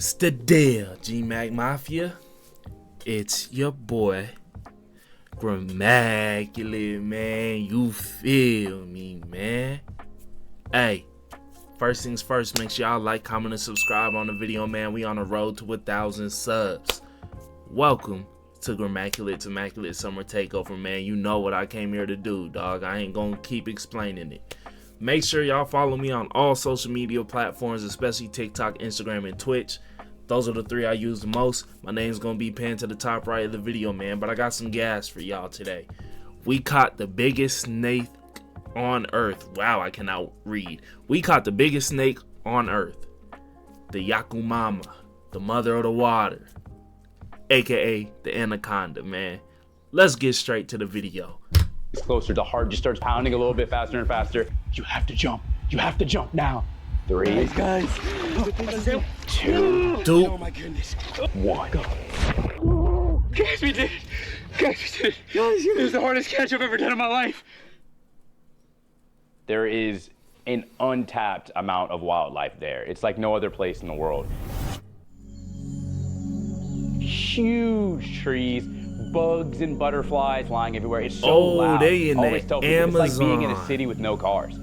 It's the deal, G-Mac Mafia. It's your boy, Grammaculate, man. You feel me, man? Hey, first things first, make sure y'all like, comment, and subscribe on the video, man. We on the road to 1,000 subs. Welcome to Grammaculate to Immaculate Summer Takeover, man. You know what I came here to do, dog. I ain't gonna keep explaining it. Make sure y'all follow me on all social media platforms, especially TikTok, Instagram, and Twitch. Those are the three I use the most. My name's gonna be pinned to the top right of the video, man. But I got some gas for y'all today. We caught the biggest snake on earth. Wow, I cannot read. We caught the biggest snake on earth. The Yakumama, the mother of the water, aka the anaconda, man. Let's get straight to the video. It's closer, the heart just starts pounding a little bit faster and faster. You have to jump. You have to jump now. 3, guys. 2, Oh my goodness. 1. Go. Guys, we did it. Guys, we did it. It was the hardest catch I've ever done in my life. There is an untapped amount of wildlife there. It's like no other place in the world. Huge trees, bugs and butterflies flying everywhere. It's so loud. They in I always the tell people, Amazon. it's like being in a city with no cars.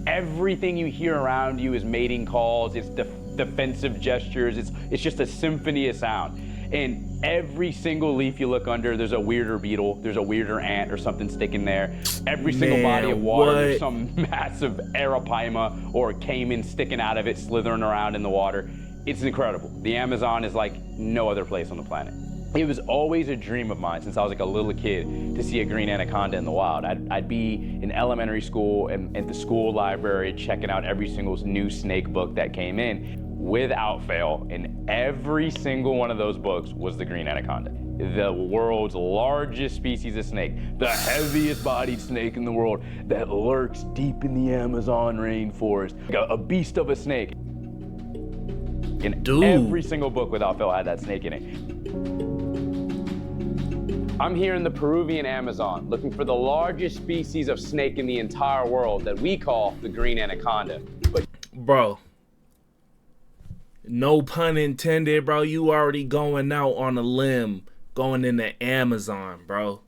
Everything you hear around you is mating calls, it's defensive gestures, it's just a symphony of sound. And every single leaf you look under, there's a weirder beetle, there's a weirder ant or something sticking there. Every single body of water, there's some massive arapaima or caiman sticking out of it, slithering around in the water. It's incredible. The Amazon is like no other place on the planet. It was always a dream of mine since I was like a little kid to see a green anaconda in the wild. I'd be in elementary school and at the school library checking out every single new snake book that came in. Without fail, in every single one of those books was the green anaconda. The world's largest species of snake, the heaviest bodied snake in the world that lurks deep in the Amazon rainforest. A beast of a snake. And every single book without fail had that snake in it. I'm here in the Peruvian Amazon looking for the largest species of snake in the entire world that we call the green anaconda. But bro, no pun intended, bro. You already going out on a limb, going in the Amazon, bro.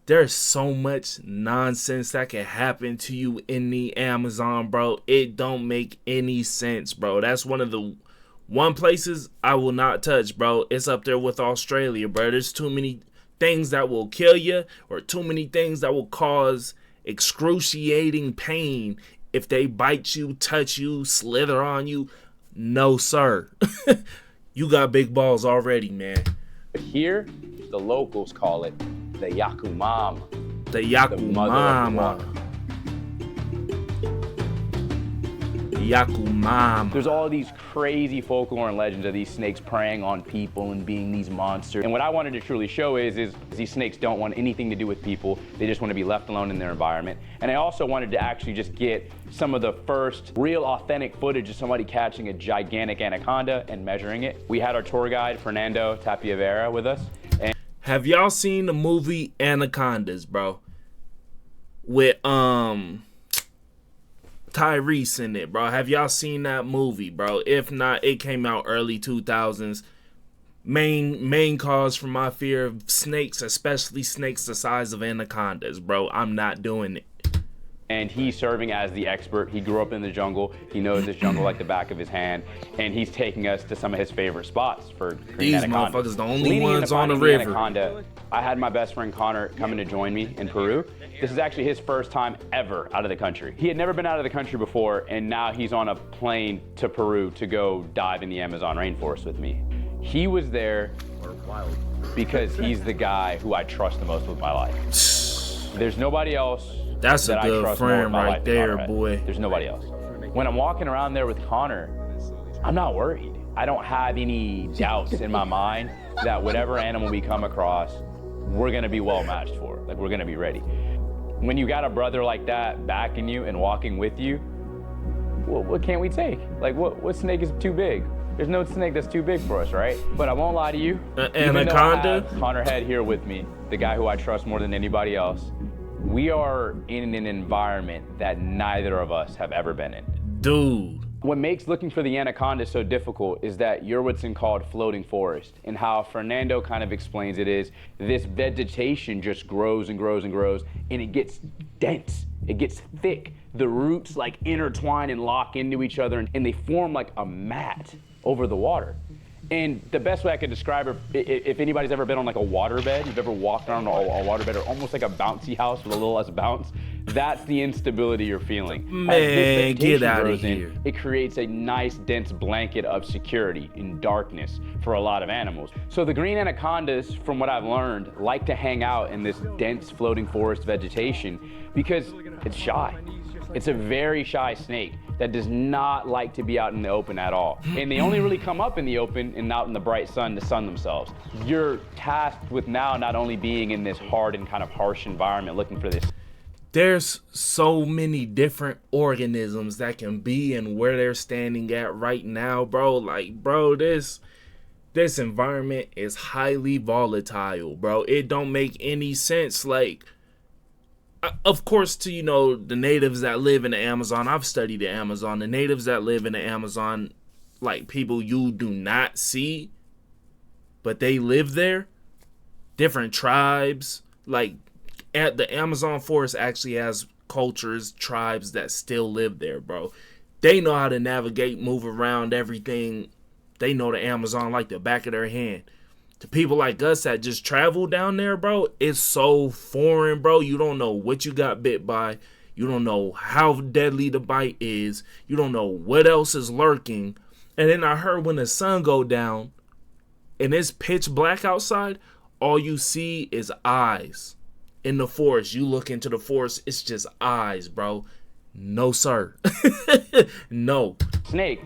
There's so much nonsense that can happen to you in the Amazon, bro. It don't make any sense, bro. That's one of the places I will not touch, bro. It's up there with Australia, bro. There's too many things that will kill you or too many things that will cause excruciating pain if they bite you, touch you, slither on you. No, sir. You got big balls already, man. But here, the locals call it the Yakumama. The Yakumama. Yakumama. There's all these crazy folklore and legends of these snakes preying on people and being these monsters. And what I wanted to truly show is these snakes don't want anything to do with people. They just want to be left alone in their environment. And I also wanted to actually just get some of the first real authentic footage of somebody catching a gigantic anaconda and measuring it. We had our tour guide, Fernando Tapiavera, with us. And have y'all seen the movie Anacondas, bro? With Tyrese in it, bro. Have y'all seen that movie, bro? If not, it came out early 2000s. Main cause for my fear of snakes, especially snakes the size of anacondas, bro. I'm not doing it. And he's serving as the expert. He grew up in the jungle. He knows this jungle like the back of his hand. And he's taking us to some of his favorite spots for green These anaconda. motherfuckers the only Leading ones into on the finding river. Anaconda, I had my best friend Connor coming to join me in Peru. This is actually his first time ever out of the country. He had never been out of the country before, and now he's on a plane to Peru to go dive in the Amazon rainforest with me. He was there because he's the guy who I trust the most with my life. There's nobody else. That's that a I good trust more with friend my right life than there, Connor. boy. There's nobody else. When I'm walking around there with Connor, I'm not worried. I don't have any doubts in my mind that whatever animal we come across, we're gonna be well matched for. Like, we're gonna be ready. When you got a brother like that backing you and walking with you, what can't we take? Like, what snake is too big? There's no snake that's too big for us, right? But I won't lie to you. Anaconda? Connor Head here with me, the guy who I trust more than anybody else. We are in an environment that neither of us have ever been in. Dude, What makes looking for the anaconda so difficult is that you're what's called floating forest. And how Fernando kind of explains it is this vegetation just grows and grows and grows, and it gets dense, it gets thick. The roots like intertwine and lock into each other, and they form like a mat over the water. And the best way I could describe it, if anybody's ever been on like a waterbed, you've ever walked around a waterbed, or almost like a bouncy house with a little less bounce, that's the instability you're feeling. Man, get out of here. It creates a nice dense blanket of security in darkness for a lot of animals. So the green anacondas, from what I've learned, like to hang out in this dense floating forest vegetation because it's shy. It's a very shy snake that does not like to be out in the open at all. And they only really come up in the open and out in the bright sun to sun themselves. You're tasked with now not only being in this hard and kind of harsh environment looking for this. There's so many different organisms that can be and where they're standing at right now, bro. Like, bro, this environment is highly volatile, bro. It don't make any sense. Like, of course, to, you know, the natives that live in the Amazon, I've studied the Amazon. The natives that live in the Amazon, like people you do not see, but they live there. Different tribes. Like, at the Amazon forest actually has cultures, tribes that still live there, bro. They know how to navigate, move around, everything. They know the Amazon like the back of their hand. To people like us that just travel down there, bro, it's so foreign, bro. You don't know what you got bit by. You don't know how deadly the bite is. You don't know what else is lurking. And then I heard when the sun go down and it's pitch black outside, all you see is eyes. In the forest, you look into the forest, it's just eyes, bro. No, sir. No. Snake,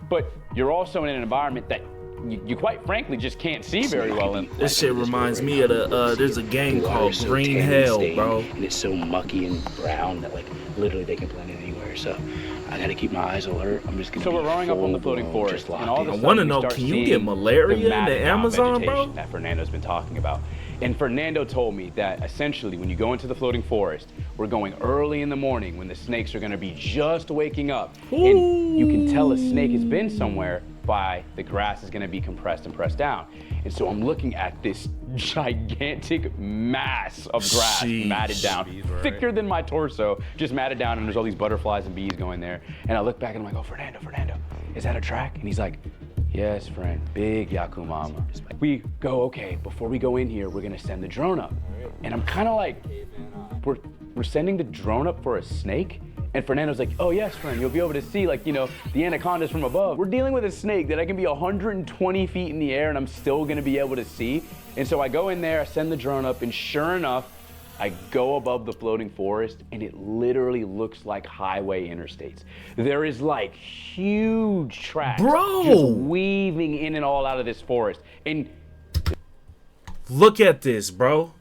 but you're also in an environment that you quite frankly just can't see very well in. This shit reminds me of there's a game called Green Hell, bro. And it's so mucky and brown that like literally they can blend in anywhere. So I gotta keep my eyes alert. I'm just gonna. So we're rowing up on the floating forest, and all of a I sudden want to we know, start can you seeing get malaria in the matted down Amazon, bro? vegetation that Fernando's been talking about. And Fernando told me that essentially when you go into the floating forest, we're going early in the morning when the snakes are gonna be just waking up. Ooh. And you can tell a snake has been somewhere by the grass is gonna be compressed and pressed down. And so I'm looking at this gigantic mass of grass matted down, thicker than my torso, just matted down, and there's all these butterflies and bees going there. And I look back and I'm like, oh, Fernando, is that a track? And he's like, yes, friend, big Yaku mama. We go, okay, before we go in here, we're gonna send the drone up. And I'm kind of like, we're sending the drone up for a snake? And Fernando's like, oh yes, friend, you'll be able to see like, you know, the anacondas from above. We're dealing with a snake that I can be 120 feet in the air and I'm still gonna be able to see. And so I go in there, I send the drone up, and sure enough, I go above the floating forest and it literally looks like highway interstates. There is like huge tracks just weaving in and all out of this forest. And look at this, bro.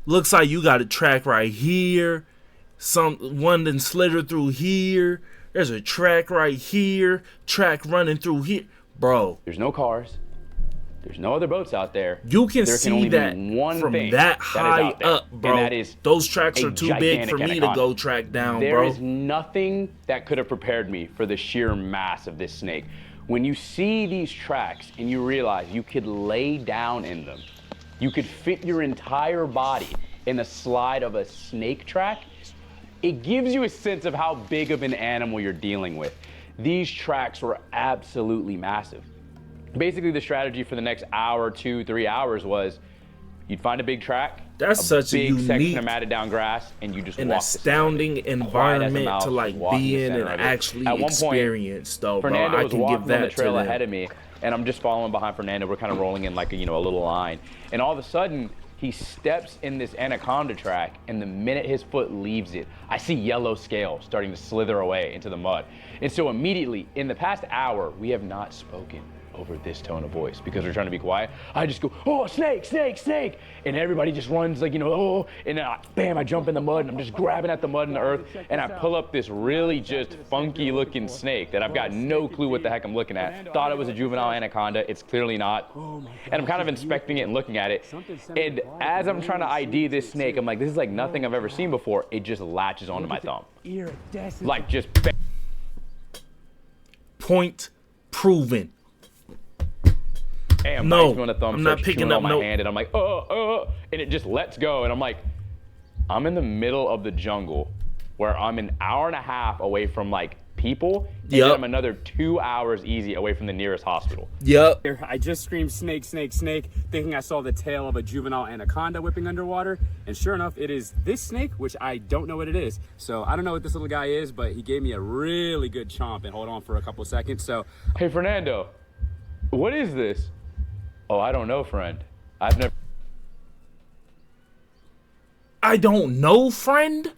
Looks like you got a track right here. One then slithered through here. There's a track right here. Track running through here. Bro. There's no cars. There's no other boats out there. You can there see that from that high up, bro. And that is those tracks are too big for me to go track down, there bro. There is nothing that could have prepared me for the sheer mass of this snake. When you see these tracks and you realize you could lay down in them, you could fit your entire body in the slide of a snake track, it gives you a sense of how big of an animal you're dealing with. These tracks were absolutely massive. Basically, the strategy for the next hour, 2-3 hours was you'd find a big track, that's such a big section unique of matted down grass, and you just walk an astounding environment to like be in and actually experience, though, bro. Fernando I was can walking give that on the trail to ahead of me, and I'm just following behind Fernando. We're kind of rolling in like a little line, and all of a sudden he steps in this anaconda track, and the minute his foot leaves it, I see yellow scales starting to slither away into the mud. And so immediately, in the past hour, we have not spoken over this tone of voice because we're trying to be quiet. I just go, oh, snake, snake, snake. And everybody just runs like, oh, and then bam, I jump in the mud and I'm just grabbing at the mud and the earth. And I pull up this really just funky looking snake that I've got no clue what the heck I'm looking at. Thought it was a juvenile anaconda. It's clearly not. And I'm kind of inspecting it and looking at it. And as I'm trying to ID this snake, I'm like, this is like nothing I've ever seen before. It just latches onto my thumb. Like just bam. Point proven. Hey, I'm No, doing a thumb I'm not search, picking chewing up on my no- hand, and I'm like, and it just lets go, and I'm like, I'm in the middle of the jungle where I'm an hour and a half away from like people, and then I'm another 2 hours easy away from the nearest hospital. Yep. I just screamed snake, snake, snake, thinking I saw the tail of a juvenile anaconda whipping underwater. And sure enough, it is this snake, which I don't know what it is. So I don't know what this little guy is, but he gave me a really good chomp and hold on for a couple seconds. So, Hey, Fernando, what is this? Oh, I don't know, friend. I've never. I don't know, friend.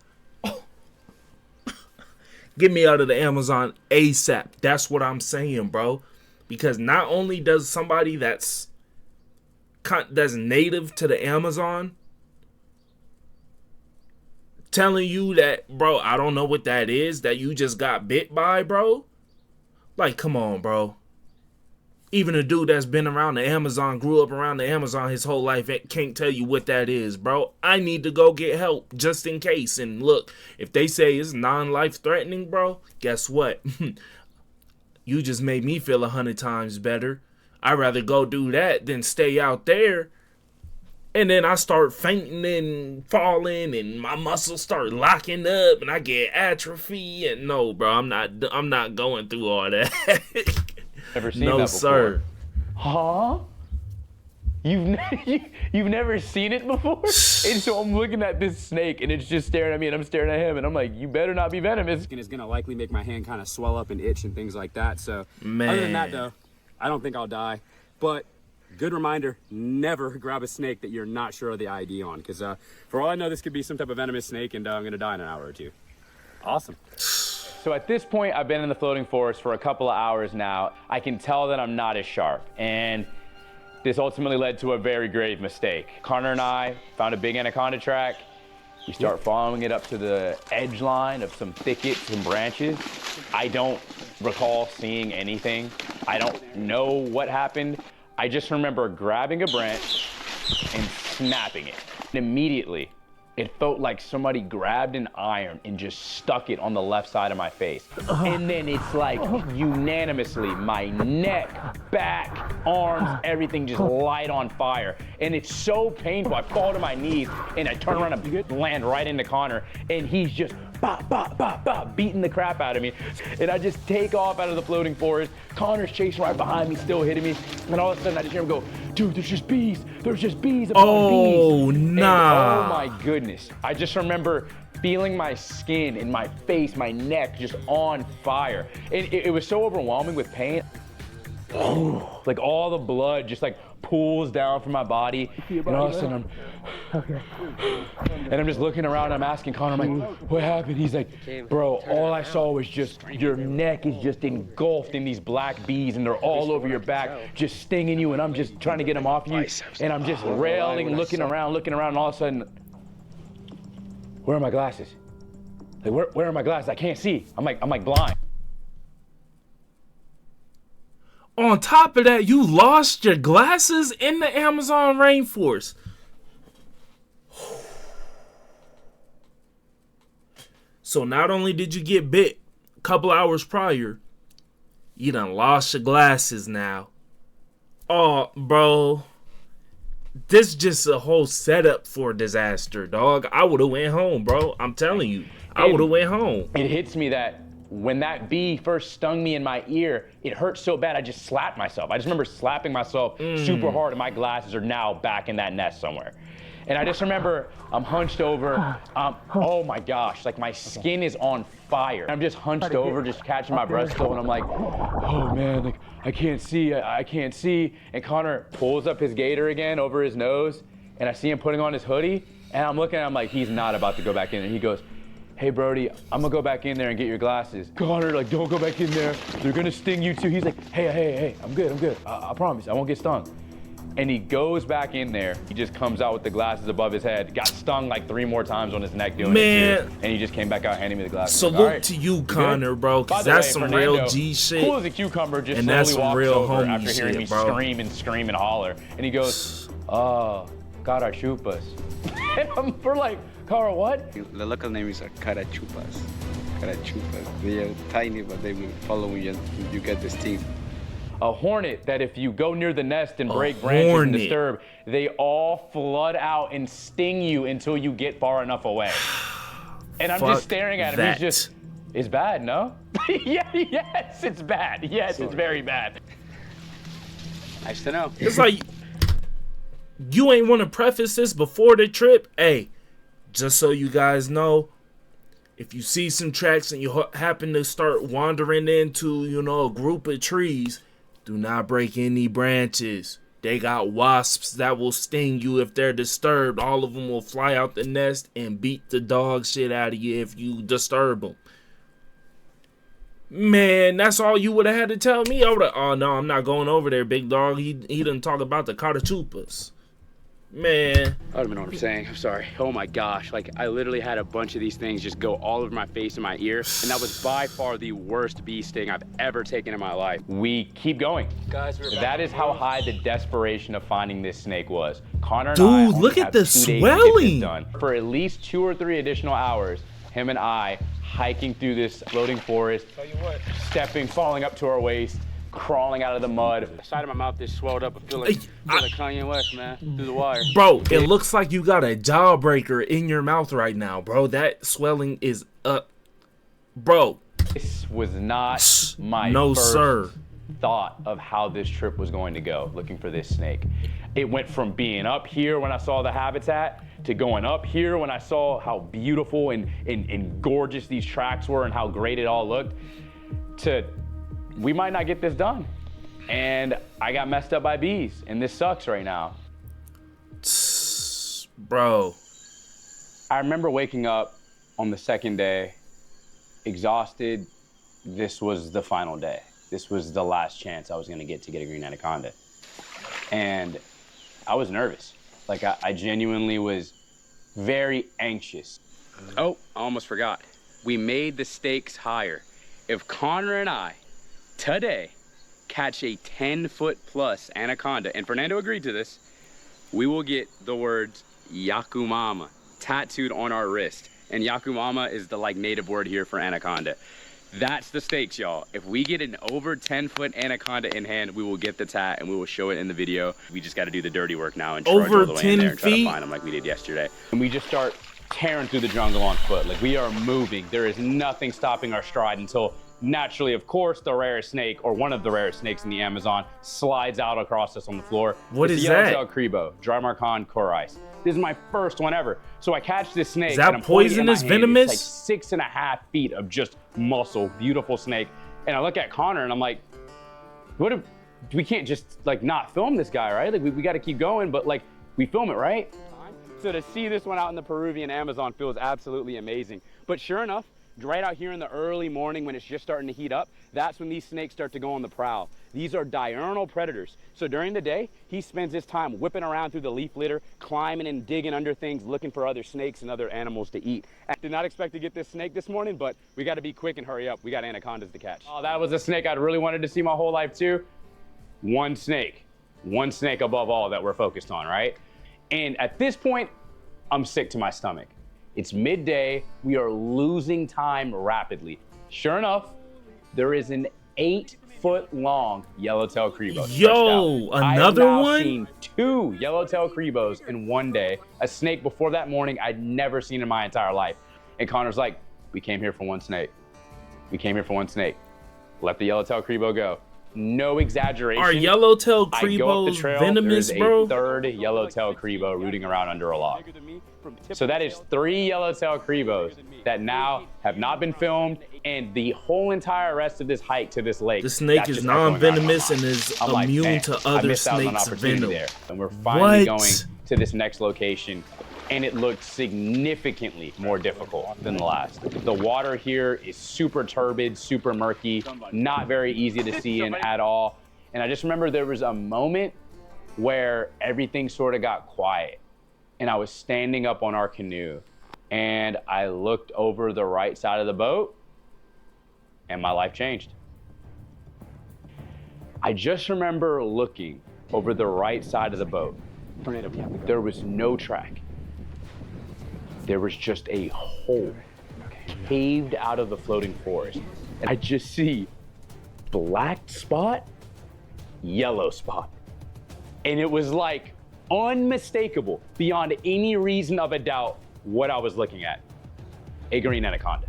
Get me out of the Amazon ASAP. That's what I'm saying, bro. Because not only does somebody that's native to the Amazon telling you that, bro, I don't know what that is, that you just got bit by, bro. Like, come on, bro. Even a dude that's been around the Amazon, grew up around the Amazon his whole life, can't tell you what that is, bro. I need to go get help just in case. And look, if they say it's non-life threatening, bro, guess what? You just made me feel 100 times better. I'd rather go do that than stay out there. And then I start fainting and falling and my muscles start locking up and I get atrophy. And no, bro, I'm not going through all that. Never seen No, that before. sir. Huh? You've never seen it before? And so I'm looking at this snake and it's just staring at me and I'm staring at him and I'm like, you better not be venomous. it's gonna likely make my hand kind of swell up and itch and things like that. So Man. other than that though, I don't think I'll die. But good reminder, never grab a snake that you're not sure of the ID on. Because for all I know, this could be some type of venomous snake and I'm gonna die in an hour or two. Awesome. So at this point, I've been in the floating forest for a couple of hours now. I can tell that I'm not as sharp. And this ultimately led to a very grave mistake. Connor and I found a big anaconda track. We start following it up to the edge line of some thickets and branches. I don't recall seeing anything. I don't know what happened. I just remember grabbing a branch and snapping it. And immediately, it felt like somebody grabbed an iron and just stuck it on the left side of my face. And then it's like unanimously, my neck, back, arms, everything just light on fire. And it's so painful. I fall to my knees and I turn around and land right into Connor. And he's just bop, bop, bop, bop, beating the crap out of me. And I just take off out of the floating forest. Connor's chasing right behind me, still hitting me. And all of a sudden I just hear him go, dude, there's just bees. There's just bees upon bees. Oh, nah. And, oh my goodness. I just remember feeling my skin and my face, my neck just on fire. And it was so overwhelming with pain. Like all the blood just like pools down from my body. And all of a sudden and I'm just looking around and I'm asking Connor, I'm like, what happened? He's like, bro, all I saw was just your neck is just engulfed in these black bees and they're all over your back, just stinging you. And I'm just trying to get them off you. And I'm just railing, looking around, and all of a sudden, where are my glasses? Like, where are my glasses? I can't see. I'm like blind. On top of that, you lost your glasses in the Amazon rainforest. So not only did you get bit a couple hours prior, you done lost your glasses now. Oh, bro. This just a whole setup for a disaster, dog. I would have went home, bro. I'm telling you. I would have went home. It hits me that when that bee first stung me in my ear, it hurt so bad I just slapped myself. I just remember slapping myself super hard and my glasses are now back in that nest somewhere. And I just remember I'm hunched over, oh my gosh, like my skin is on fire. I'm just hunched over, just catching my breath still, and I'm like, oh man, like I can't see, I can't see. And Connor pulls up his gator again over his nose, and I see him putting on his hoodie, and I'm looking at him like he's not about to go back in, and he goes, hey Brody, I'm gonna go back in there and get your glasses. Connor, like, don't go back in there. They're gonna sting you too. He's like, hey, I'm good. I promise, I won't get stung. And he goes back in there. He just comes out with the glasses above his head. Got stung like 3 more times on his neck doing it too. And he just came back out handing me the glasses. Salute to you, Connor, bro, because that's some real G shit. Cool as a cucumber, just and slowly that's some walks real over homie after hearing shit, me bro. scream and holler. And he goes, oh, carachupas. And I'm for like, Cara, what? The local name is carachupas. carachupas. They are tiny, but they will follow you until you get the sting. A hornet that if you go near the nest and break branches and disturb, they all flood out and sting you until you get far enough away. And I'm just staring at him. He's just, it's bad, no? Yeah, yes, it's bad. Yes, it's very bad. Nice to know. It's like, you ain't want to preface this before the trip. Hey, just so you guys know, if you see some tracks and you happen to start wandering into, you know, a group of trees, do not break any branches. They got wasps that will sting you if they're disturbed. All of them will fly out the nest and beat the dog shit out of you if you disturb them. Man, that's all you would have had to tell me. I would have, oh no, I'm not going over there, big dog. He didn't talk about the carachupas. Man. I don't even know what I'm saying. I'm sorry. Oh my gosh. Like, I literally had a bunch of these things just go all over my face and my ear. And that was by far the worst bee sting I've ever taken in my life. We keep going. Guys, that is how high the desperation of finding this snake was. Connor and Dude, I look at the swelling. done. For at least 2 or 3 additional hours, him and I hiking through this floating forest, stepping, falling up to our waist, crawling out of the mud. The side of my mouth is swelled up. I feel like Kanye West, man, through the wire. Bro, it looks like you got a jawbreaker in your mouth right now, bro. That swelling is up. Bro. This was not my first thought of how this trip was going to go, looking for this snake. It went from being up here when I saw the habitat to going up here when I saw how beautiful and gorgeous these tracks were and how great it all looked, to we might not get this done. And I got messed up by bees, and this sucks right now. Bro. I remember waking up on the second day, exhausted. This was the final day. This was the last chance I was gonna get to get a green anaconda. And I was nervous. Like, I genuinely was very anxious. Oh, I almost forgot. We made the stakes higher. If Connor and I today catch a 10-foot plus anaconda, and Fernando agreed to this, we will get the words Yakumama tattooed on our wrist. And Yakumama is the native word here for anaconda. That's the stakes, y'all. If we get an over 10-foot anaconda in hand, we will get the tat and we will show it in the video. We just got to do the dirty work now and trudge all the way in there and try to find them like we did yesterday. And we just start tearing through the jungle on foot. Like, we are moving. There is nothing stopping our stride until naturally, of course, the rarest snake, or one of the rarest snakes in the Amazon, slides out across us on the floor. What is that? Yellowtail Crebo, Drymarchon corice. This is my first one ever. So I catch this snake. Is that poisonous, venomous? It's like 6.5 feet of just muscle, beautiful snake. And I look at Connor and I'm like, what if, we can't just not film this guy, right? Like, we got to keep going, but we film it, right? So to see this one out in the Peruvian Amazon feels absolutely amazing. But sure enough, right out here in the early morning when it's just starting to heat up, that's when these snakes start to go on the prowl. These are diurnal predators. So during the day, he spends his time whipping around through the leaf litter, climbing and digging under things, looking for other snakes and other animals to eat. I did not expect to get this snake this morning, but we got to be quick and hurry up. We got anacondas to catch. Oh, that was a snake I'd really wanted to see my whole life too. One snake above all that we're focused on, right? And at this point, I'm sick to my stomach. It's midday, we are losing time rapidly. Sure enough, there is an 8-foot-long yellowtail crebo. Yo, another one? I have now seen 2 yellowtail crebos in one day. A snake before that morning I'd never seen in my entire life. And Connor's like, we came here for one snake. We came here for one snake. Let the yellowtail crebo go. No exaggeration. Are yellowtail crebos venomous, bro? There's a 3rd yellowtail crebo rooting around under a log. So that is 3 yellowtail crebos that now have not been filmed, and the whole entire rest of this hike to this lake. The snake is non-venomous and is immune to other snakes' venom. There. And we're finally going to this next location, and it looked significantly more difficult than the last. The water here is super turbid, super murky, not very easy to see in at all. And I just remember there was a moment where everything sort of got quiet. And I was standing up on our canoe, and I looked over the right side of the boat, and my life changed. I just remember looking over the right side of the boat. There was no track. There was just a hole caved out of the floating forest. And I just see black spot, yellow spot. And it was like unmistakable, beyond any reason of a doubt, what I was looking at. A green anaconda.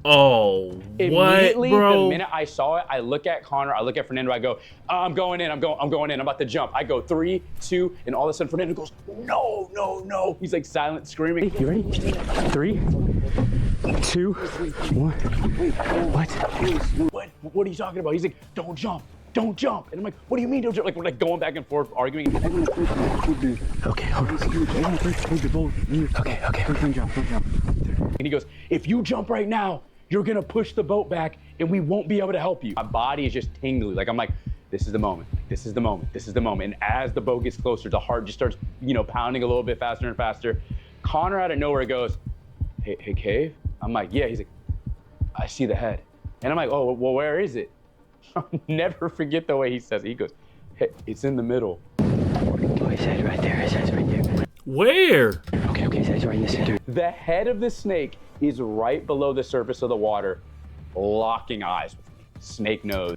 Oh, Immediately, what, bro? the minute I saw it, I look at Connor, I look at Fernando, I go, I'm going in, I'm going in, I'm about to jump. I go 3, 2, and all of a sudden Fernando goes, no, no, no. He's like silent screaming. You ready? 3, 2, 1. What are you talking about? He's like, don't jump. Don't jump. And I'm like, what do you mean don't jump? Like, we're like going back and forth, arguing. Okay, hold on. Okay. Don't jump. And he goes, if you jump right now, you're gonna push the boat back and we won't be able to help you. My body is just tingly. Like, I'm like, this is the moment. This is the moment. This is the moment. And as the boat gets closer, the heart just starts, pounding a little bit faster and faster. Connor out of nowhere goes, hey, Cave? I'm like, yeah. He's like, I see the head. And I'm like, oh, well, where is it? I'll never forget the way he says it. He goes, hey, it's in the middle. Oh, his head's right there. His head's right there. Where? Okay, his head's right in the center. The head of the snake is right below the surface of the water, locking eyes with me. Snake nose.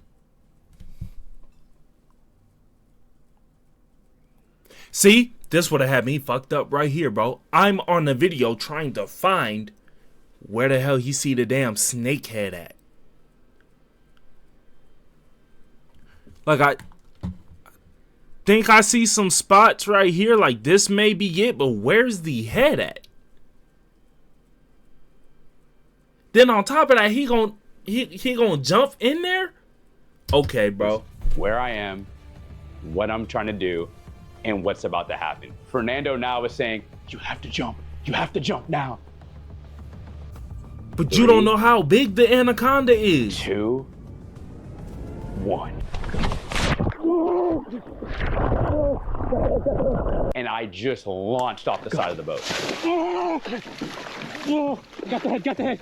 See, this would have had me fucked up right here, bro. I'm on the video trying to find where the hell he see the damn snake head at. Like, I think I see some spots right here. Like, this may be it, but where's the head at? Then on top of that, he gonna jump in there? Okay, bro. Where I am, what I'm trying to do, and what's about to happen. Fernando now is saying, you have to jump. You have to jump now. But you don't know how big the anaconda is. 2, 1. And I just launched off the side of the boat. Got the head.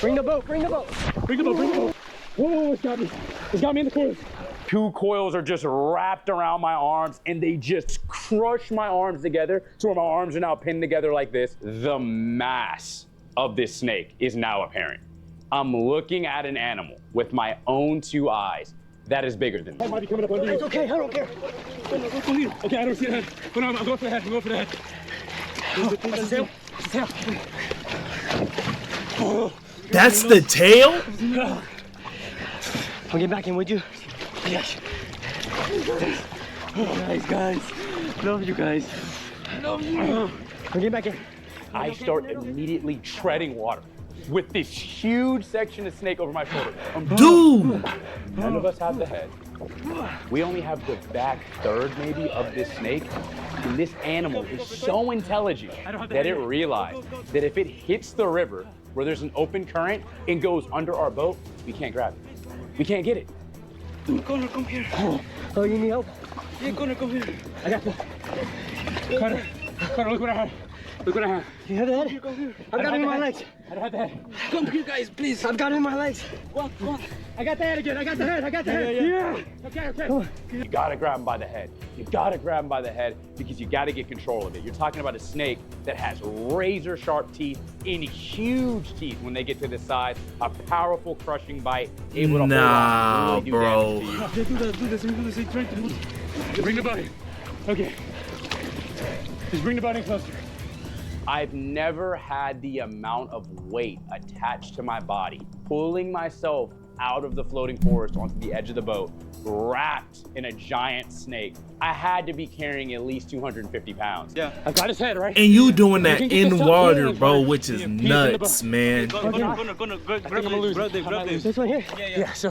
Bring the boat. Oh, it's got me in the coils. 2 coils are just wrapped around my arms and they just crush my arms together to where my arms are now pinned together like this. The mass of this snake is now apparent. I'm looking at an animal with my own 2 eyes that is bigger than me. Might be coming up under you. It's okay, I don't care. Okay, I don't see the head. But no, I'm going for the head. That's the tail. That's the tail? I'll get back in with you. Yes. Nice, guys. Love you guys. Love you. I'll get back in. I start immediately treading water with this huge section of snake over my shoulder. Dude! None of us have the head. We only have the back third, maybe, of this snake. And this animal is so intelligent that it realized that if it hits the river where there's an open current and goes under our boat, we can't grab it. We can't get it. Connor, come here. Oh, you need help? Yeah, Connor, come here. I got this. Connor, look what I have. You have the head? I've got it in my legs. I have the head. Come here, guys, please. I've got it in my legs. What? I got the head again. I got the head. Yeah. Okay. You gotta grab him by the head. Because you gotta get control of it. You're talking about a snake that has razor sharp teeth and huge teeth when they get to the size, a powerful crushing bite, able to Nah, hold on, really bro. do damage to you. Do this. Bring the body. Okay. Just bring the body closer. I've never had the amount of weight attached to my body, pulling myself out of the floating forest onto the edge of the boat, wrapped in a giant snake. I had to be carrying at least 250 pounds. Yeah. I've got his head, right? And you doing that can get in this up. water, Yeah, bro, right. which is Yeah, he's in the nuts, boat. man. Grab this. This one here? Yeah, so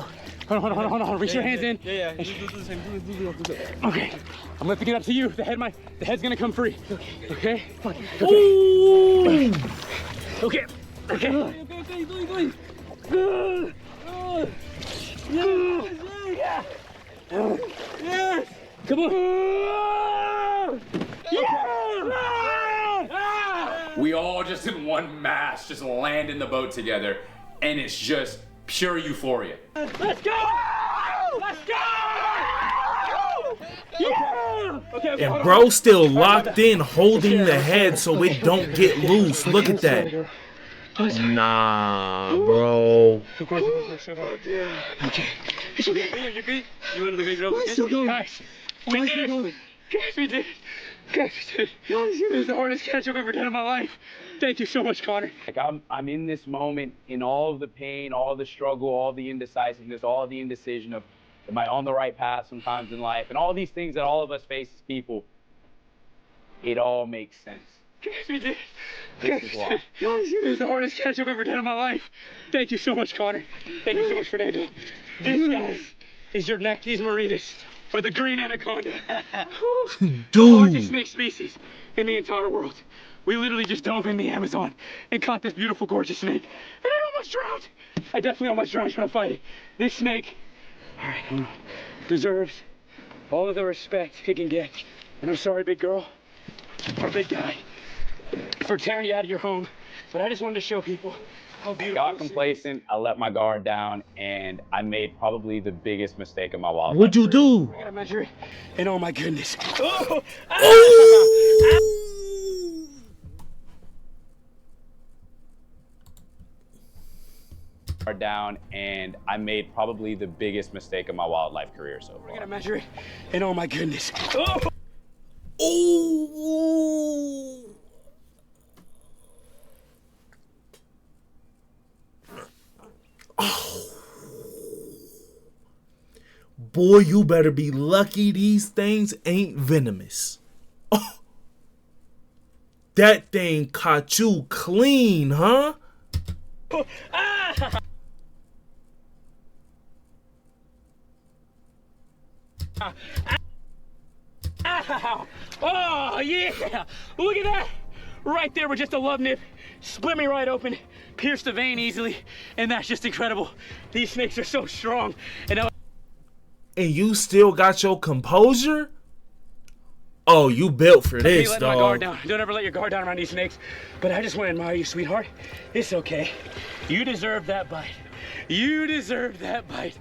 hold on. Reach your hands in. Yeah. You do the same. Do the Okay. I'm lifting it up to you. The head's gonna come free. Okay? Ooh. Okay. do it. Yes! Come on! We all just in one mass just land in the boat together, and it's just pure euphoria. Let's go! Let's go! Yeah! Okay, And bro still locked in, holding the head so it don't get loose. Look at that. Nah, bro. Okay. It's okay. You good? You want to make it up again? Guys, we did it. Guys, we did it. Guys, we did it. This is the hardest catch I've ever done in my life. Thank you so much, Connor. Like I'm in this moment, in all of the pain, all the struggle, all the indecisiveness, all the indecision of, am I on the right path sometimes in life, and all these things that all of us face as people. It all makes sense. Guys, we did it. This is why. This is the hardest catch I've ever done in my life. Thank you so much, Connor. Thank you so much, Fernando. This, guys, is your Nectes marinus, or the green anaconda. The largest snake species in the entire world. We literally just dove in the Amazon and caught this beautiful, gorgeous snake. And I almost drowned. I definitely almost drowned trying to fight it. This snake, all right, hold on, deserves all of the respect it can get. And I'm sorry, big girl, or big guy, for tearing you out of your home. But I just wanted to show people how beautiful. Got complacent, I let my guard down, and I made probably the biggest mistake of my life. What'd you do? We're gonna measure it, and oh my goodness. Oh! Down, and I made probably the biggest mistake of my wildlife career so We're far. gonna measure it, and oh my goodness. Oh! Ooh. Oh. Boy, you better be lucky these things ain't venomous. Oh. That thing caught you clean, huh? Ow! Oh, yeah! Look at that! Right there with just a love nip. Split me right open, pierced the vein easily, and that's just incredible. These snakes are so strong. And you still got your composure? Oh, you built for this, let my guard dog. down. Don't ever let your guard down around these snakes. But I just want to admire you, sweetheart. It's okay. You deserve that bite. You deserve that bite.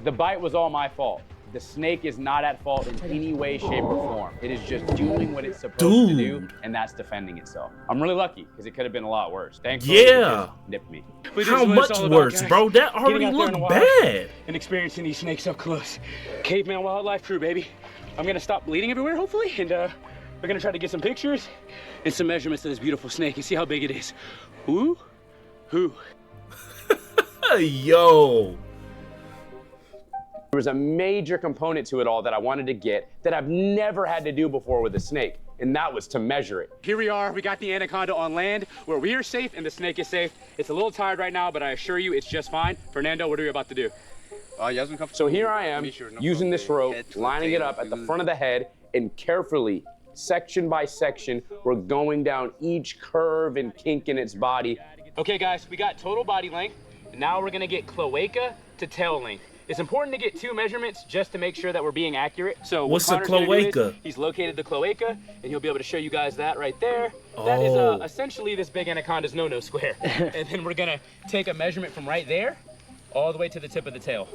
The bite was all my fault. The snake is not at fault in any way, shape, or form. It is just doing what it's supposed to do, and that's defending itself. I'm really lucky, because it could have been a lot worse. Thankfully, it Yeah. just nipped me. But this How is what it's much all about, worse, guys. bro? That Getting already out there in looked the wild bad. and experiencing these snakes up close. Caveman wildlife crew, baby. I'm gonna stop bleeding everywhere, hopefully, and we're gonna try to get some pictures and some measurements of this beautiful snake and see how big it is. Ooh, ooh. Yo. There was a major component to it all that I wanted to get that I've never had to do before with a snake, and that was to measure it. Here we are, we got the anaconda on land where we are safe and the snake is safe. It's a little tired right now, but I assure you it's just fine. Fernando, what are we about to do? So here I am, using this rope, lining it up at the front of the head, and carefully, section by section, we're going down each curve and kink in its body. Okay guys, we got total body length, and now we're gonna get cloaca to tail length. It's important to get two measurements just to make sure that we're being accurate. So What's what a Connor's gonna do cloaca? is he's located the cloaca, and he'll be able to show you guys that right there. That is Oh. essentially this big anaconda's no-no square. And then we're gonna take a measurement from right there all the way to the tip of the tail.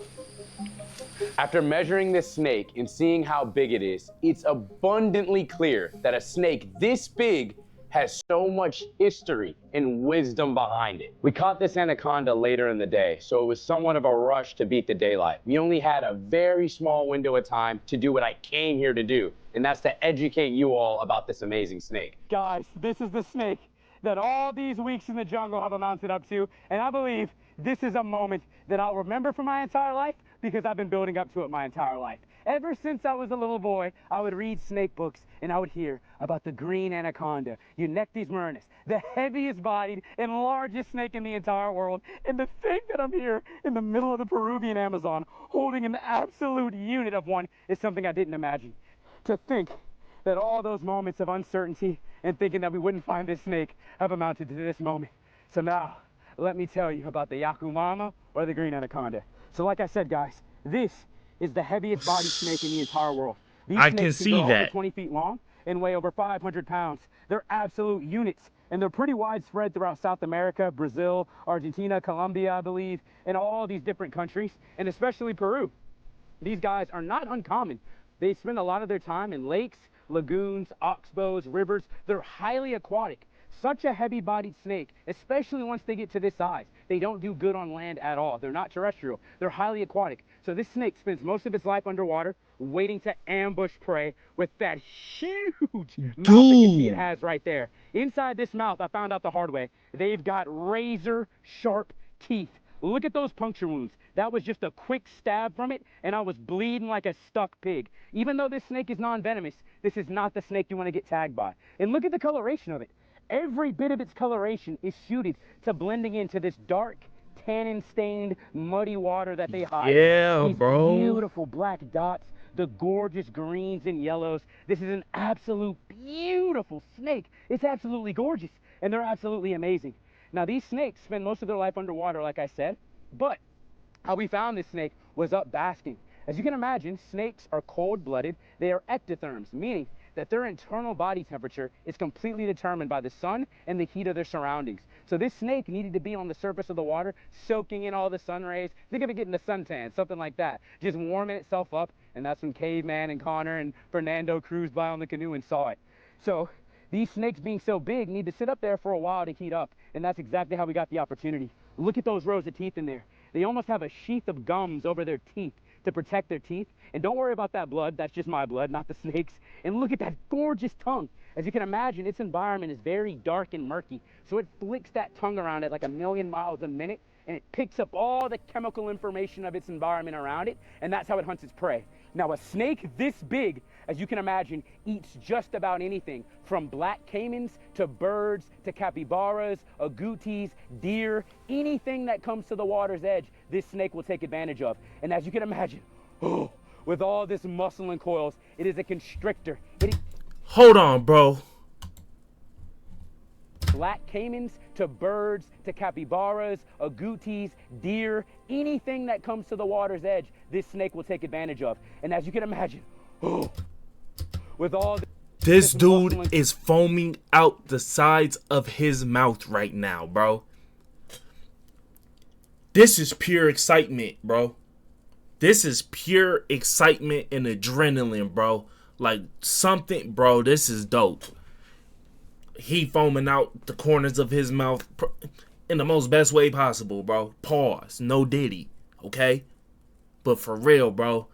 After measuring this snake and seeing how big it is, it's abundantly clear that a snake this big has so much history and wisdom behind it. We caught this anaconda later in the day, so it was somewhat of a rush to beat the daylight. We only had a very small window of time to do what I came here to do, and that's to educate you all about this amazing snake. Guys, this is the snake that all these weeks in the jungle have amounted up to, and I believe this is a moment that I'll remember for my entire life because I've been building up to it my entire life. Ever since I was a little boy, I would read snake books and I would hear about the green anaconda, Eunectes marinus, the heaviest bodied and largest snake in the entire world. And to think that I'm here in the middle of the Peruvian Amazon holding an absolute unit of one is something I didn't imagine. To think that all those moments of uncertainty and thinking that we wouldn't find this snake have amounted to this moment. So now, let me tell you about the Yakumama or the green anaconda. So like I said, guys, this is the heaviest bodied snake in the entire world. These I can snakes see go over that. 20 feet long and weigh over 500 pounds. They're absolute units, and they're pretty widespread throughout South America, Brazil, Argentina, Colombia, I believe, and all these different countries, and especially Peru. These guys are not uncommon They spend a lot of their time in lakes, lagoons, oxbows, rivers. They're highly aquatic. Such a heavy-bodied snake, especially once they get to this size. They don't do good on land at all. They're not terrestrial. They're highly aquatic. So this snake spends most of its life underwater, waiting to ambush prey with that huge mouth that you see it has right there. Inside this mouth, I found out the hard way, they've got razor-sharp teeth. Look at those puncture wounds. That was just a quick stab from it, and I was bleeding like a stuck pig. Even though this snake is non-venomous, this is not the snake you want to get tagged by. And look at the coloration of it. Every bit of its coloration is suited to blending into this dark, tannin-stained, muddy water that they hide. Yeah, These bro. beautiful black dots, the gorgeous greens and yellows. This is an absolute beautiful snake. It's absolutely gorgeous, and they're absolutely amazing. Now, these snakes spend most of their life underwater, like I said, but how we found this snake was up basking. As you can imagine, snakes are cold-blooded. They are ectotherms, meaning that their internal body temperature is completely determined by the sun and the heat of their surroundings. So this snake needed to be on the surface of the water, soaking in all the sun rays. Think of it getting a suntan, something like that. Just warming itself up, and that's when Caveman and Connor and Fernando cruised by on the canoe and saw it. So these snakes being so big need to sit up there for a while to heat up, and that's exactly how we got the opportunity. Look at those rows of teeth in there. They almost have a sheath of gums over their teeth to protect their teeth. And don't worry about that blood. That's just my blood, not the snake's. And look at that gorgeous tongue. As you can imagine, its environment is very dark and murky. So it flicks that tongue around at like 1,000,000 miles a minute, and it picks up all the chemical information of its environment around it, and that's how it hunts its prey. Now, a snake this big, as you can imagine, eats just about anything, from black caimans to birds to capybaras, agoutis, deer, anything that comes to the water's edge, this snake will take advantage of. And as you can imagine, with all this muscle and coils, it is a constrictor. Hold on, bro. Black caimans to birds to capybaras, agoutis, deer, anything that comes to the water's edge, this snake will take advantage of. And as you can imagine, with all this dude is foaming out the sides of his mouth right now, bro. This is pure excitement, bro. This is pure excitement and adrenaline, bro. Like something, bro, this is dope. He foaming out the corners of his mouth in the most best way possible, bro. Pause. No diddy, okay? But for real, bro,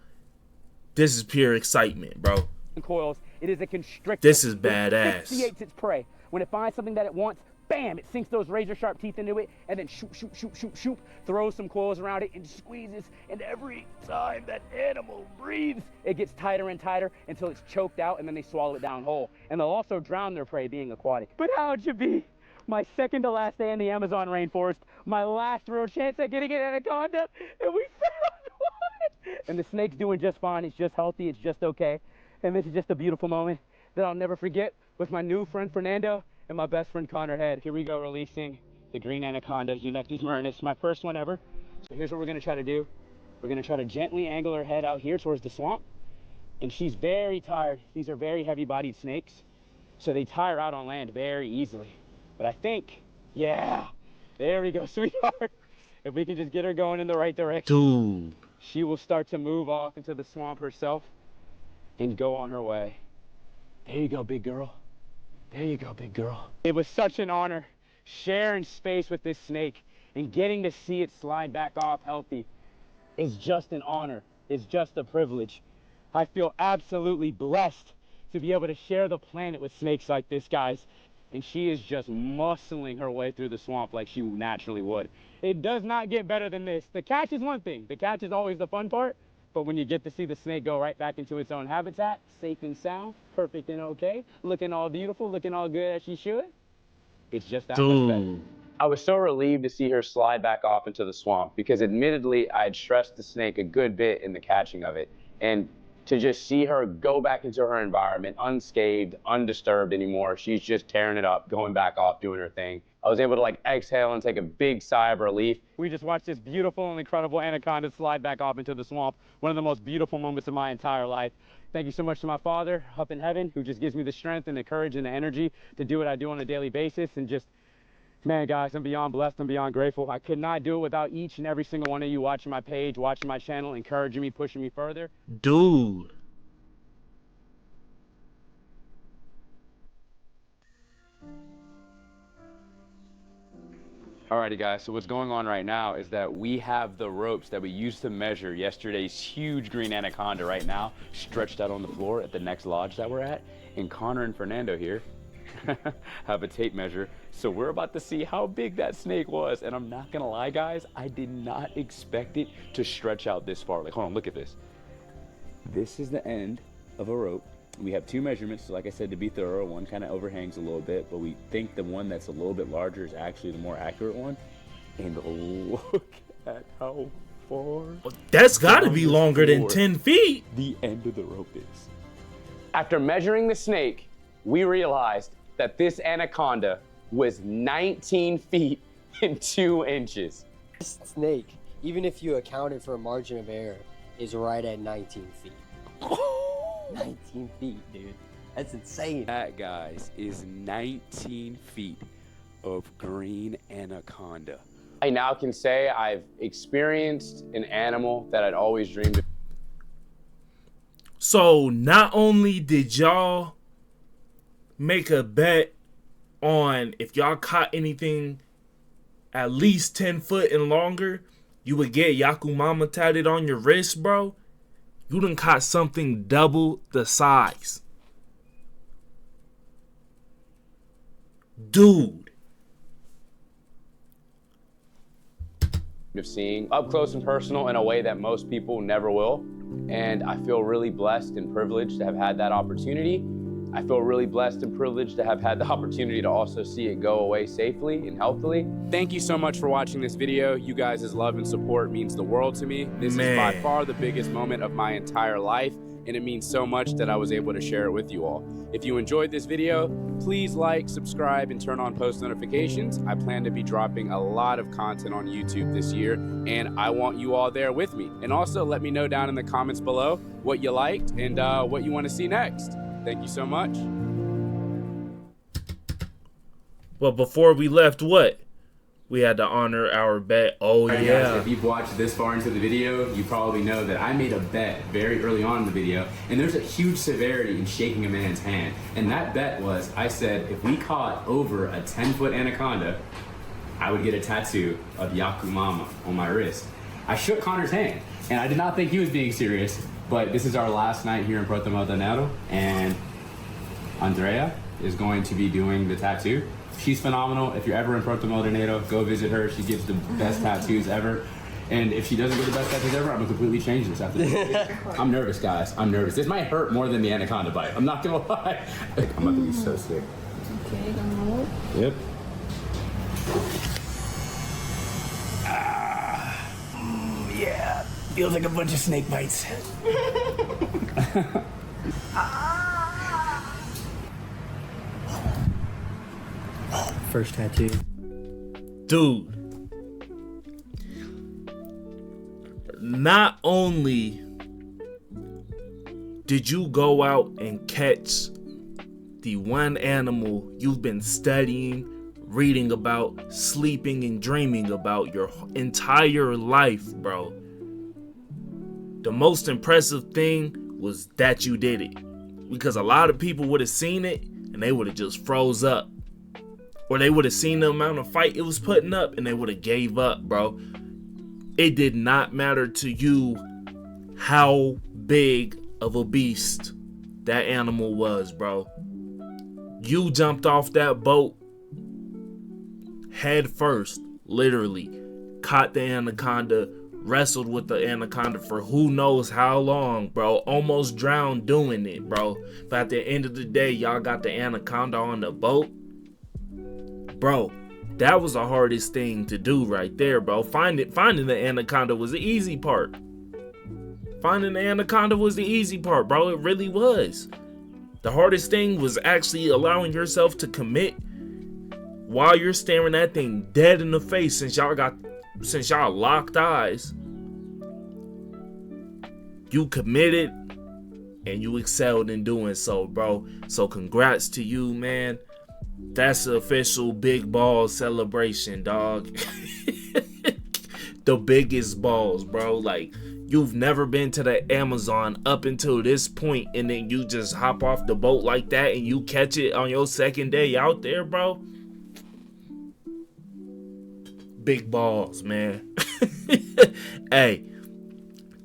this is pure excitement, bro. Coils, it is a constrictor. This is badass. It asphyxiates its prey. When it finds something that it wants, bam, it sinks those razor-sharp teeth into it, and then shoop, shoop, shoop, shoop, shoop, throws some coils around it and squeezes, and every time that animal breathes, it gets tighter and tighter until it's choked out, and then they swallow it down whole. And they'll also drown their prey being aquatic. But how'd you be? My second to last day in the Amazon rainforest, my last real chance at getting an anaconda, and we found one! And the snake's doing just fine. It's just healthy. It's just okay. And this is just a beautiful moment that I'll never forget with my new friend Fernando and my best friend Connor Head. Here we go, releasing the green anaconda, Eulechtes marinus, my first one ever. So here's what we're gonna try to do. We're gonna try to gently angle her head out here towards the swamp. And she's very tired. These are very heavy-bodied snakes, so they tire out on land very easily. But I think, yeah, there we go, sweetheart. If we can just get her going in the right direction, dude, she will start to move off into the swamp herself and go on her way. There you go, big girl. There you go, big girl. It was such an honor sharing space with this snake, and getting to see it slide back off healthy is just an honor. It's just a privilege. I feel absolutely blessed to be able to share the planet with snakes like this, guys. And she is just muscling her way through the swamp like she naturally would. It does not get better than this. The catch is one thing. The catch is always the fun part. But when you get to see the snake go right back into its own habitat, safe and sound, perfect and okay, looking all beautiful, looking all good as she should, it's just that much better. I was so relieved to see her slide back off into the swamp, because admittedly, I had stressed the snake a good bit in the catching of it. And to just see her go back into her environment unscathed, undisturbed anymore, she's just tearing it up, going back off, doing her thing. I was able to like exhale and take a big sigh of relief. We just watched this beautiful and incredible anaconda slide back off into the swamp. One of the most beautiful moments of my entire life. Thank you so much to my Father up in heaven, who just gives me the strength and the courage and the energy to do what I do on a daily basis. And just, man, guys, I'm beyond blessed. I'm beyond grateful. I could not do it without each and every single one of you watching my page, watching my channel, encouraging me, pushing me further. Dude, Alrighty guys, so what's going on right now is that we have the ropes that we used to measure yesterday's huge green anaconda right now stretched out on the floor at the next lodge that we're at. And Connor and Fernando here have a tape measure. So we're about to see how big that snake was. And I'm not gonna lie guys, I did not expect it to stretch out this far. Like, hold on, look at this. This is the end of a rope. We have two measurements, so like I said, to be thorough, one kind of overhangs a little bit, but we think the one that's a little bit larger is actually the more accurate one. And look at how far. That's gotta be longer than 10 feet. The end of the rope is. After measuring the snake, we realized that this anaconda was 19 feet and 2 inches. This snake, even if you accounted for a margin of error, is right at 19 feet. 19 feet, dude. That's insane. That, guys, is 19 feet of green anaconda. I now can say I've experienced an animal that I'd always dreamed of. So not only did y'all make a bet on if y'all caught anything at least 10 foot and longer, you would get Yakumama tatted on your wrist, bro. You done caught something double the size. Dude. Of seeing up close and personal in a way that most people never will. And I feel really blessed and privileged to have had that opportunity. I feel really blessed and privileged to have had the opportunity to also see it go away safely and healthily. Thank you so much for watching this video. You guys' love and support means the world to me. This is by far the biggest moment of my entire life, and it means so much that I was able to share it with you all. If you enjoyed this video, please like, subscribe, and turn on post notifications. I plan to be dropping a lot of content on YouTube this year, and I want you all there with me. And also let me know down in the comments below what you liked and what you want to see next. Thank you so much. Well, before we left, what? We had to honor our bet. Oh, Right, yeah. guys, if you've watched this far into the video, you probably know that I made a bet very early on in the video, and there's a huge severity in shaking a man's hand. And that bet was, I said, if we caught over a 10-foot anaconda, I would get a tattoo of Yakumama on my wrist. I shook Connor's hand, and I did not think he was being serious, but this is our last night here in Puerto Maldonado, and Andrea is going to be doing the tattoo. She's phenomenal. If you're ever in Puerto Maldonado, go visit her. She gives the best tattoos ever. And if she doesn't get the best tattoos ever, I'm gonna completely change this after this. I'm nervous, guys. I'm nervous. This might hurt more than the anaconda bite. I'm not gonna lie. I'm about to be so sick. Okay, gonna Yep. Yeah. Feels like a bunch of snake bites. First tattoo. Dude. Not only did you go out and catch the one animal you've been studying, reading about, sleeping and dreaming about your entire life, bro. The most impressive thing was that you did it. Because a lot of people would have seen it and they would have just froze up. Or they would have seen the amount of fight it was putting up and they would have gave up, bro. It did not matter to you how big of a beast that animal was, bro. You jumped off that boat head first, literally. Caught the anaconda, wrestled with the anaconda for who knows how long, bro. Almost drowned doing it, bro. But at the end of the day, y'all got the anaconda on the boat. Bro, that was the hardest thing to do right there, bro. Finding the anaconda was the easy part. Finding the anaconda was the easy part, bro. It really was. The hardest thing was actually allowing yourself to commit while you're staring that thing dead in the face since y'all locked eyes. You committed and you excelled in doing so, bro. So congrats to you, man. That's the official big balls celebration, dog. The biggest balls, bro. Like, you've never been to the Amazon up until this point, and then you just hop off the boat like that and you catch it on your second day out there, bro. big balls, man. Hey,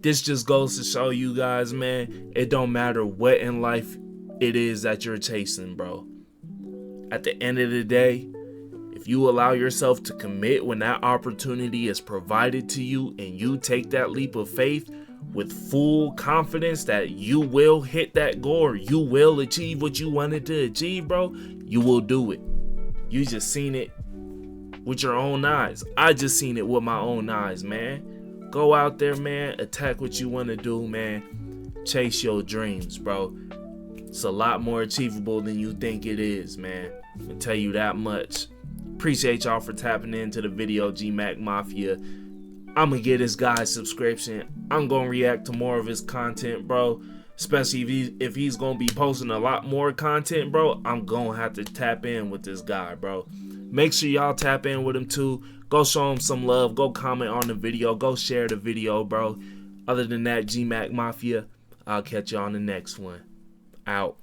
this just goes to show you guys, man, it don't matter what in life it is that you're chasing, bro. At the end of the day, if you allow yourself to commit when that opportunity is provided to you and you take that leap of faith with full confidence that you will hit that goal or you will achieve what you wanted to achieve, bro, you will do it. You just seen it with your own eyes. I just seen it with my own eyes, man. Go out there, man. Attack what you want to do, man. Chase your dreams, bro. It's a lot more achievable than you think it is, man. I can tell you that much. Appreciate y'all for tapping into the video, G-Mac Mafia. I'm gonna get this guy a subscription. I'm gonna react to more of his content, bro. Especially if he's gonna be posting a lot more content, bro. I'm gonna have to tap in with this guy, bro. Make sure y'all tap in with him too. Go show him some love. Go comment on the video. Go share the video, bro. Other than that, G-Mac Mafia, I'll catch you on the next one. Out.